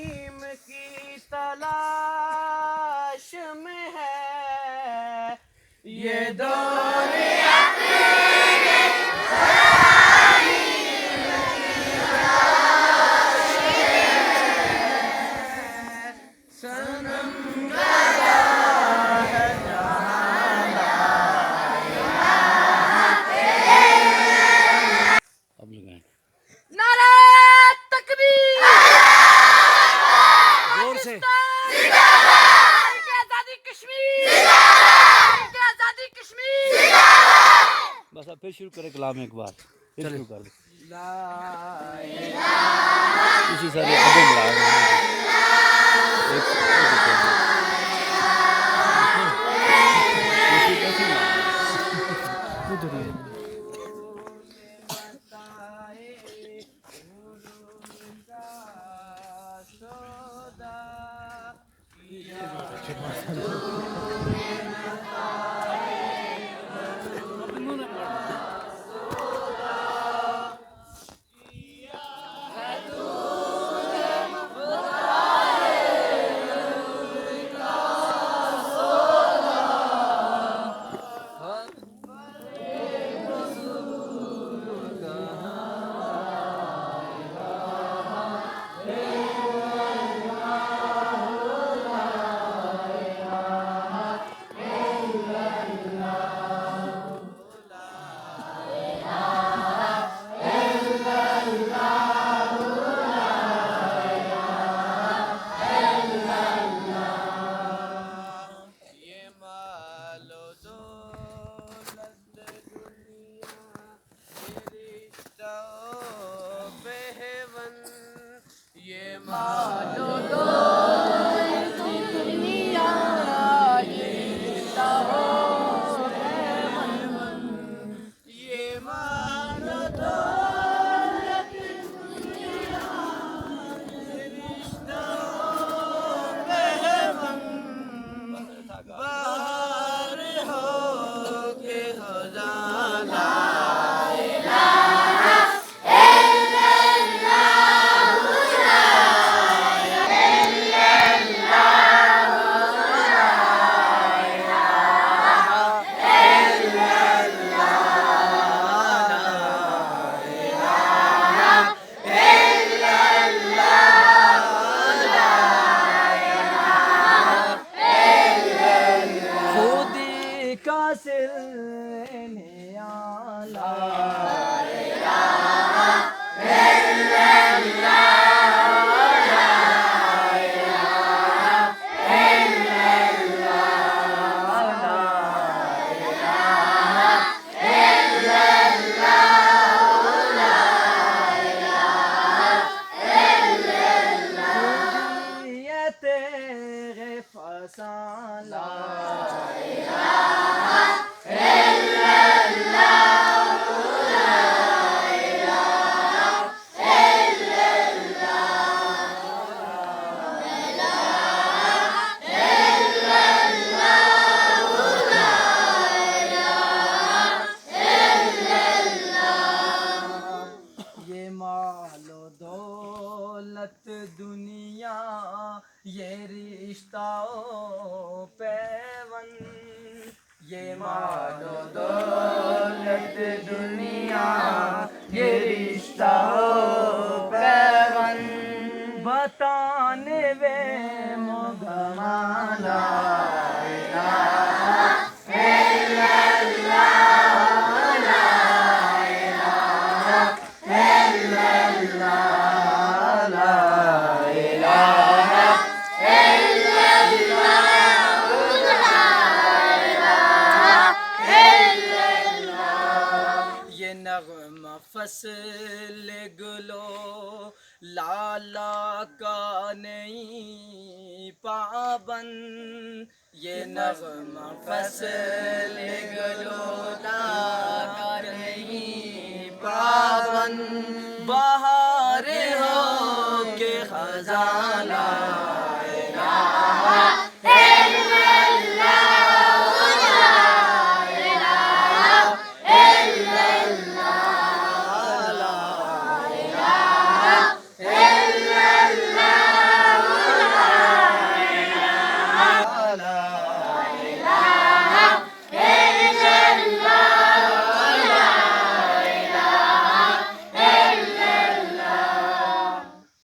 नईम की तलाश में है ये दौर अब लगाएं नारे तकबीर जोर से। आजादी कश्मीर आजादी कश्मीर। बस अब फिर शुरू करें कलाम एक बार, फिर शुरू कर दो। इसी सारे आगे बढ़ा रहे हैं। दुनिया ये रिश्ता पैवन ये मालो दौलत दुनिया ये रिश्ता पैवन बताने वे मोगमाला फसल गुलो लाला का नहीं पाबन ये नगमा फसल गुलो लाला का नहीं पाबन बाहर हो के खजाना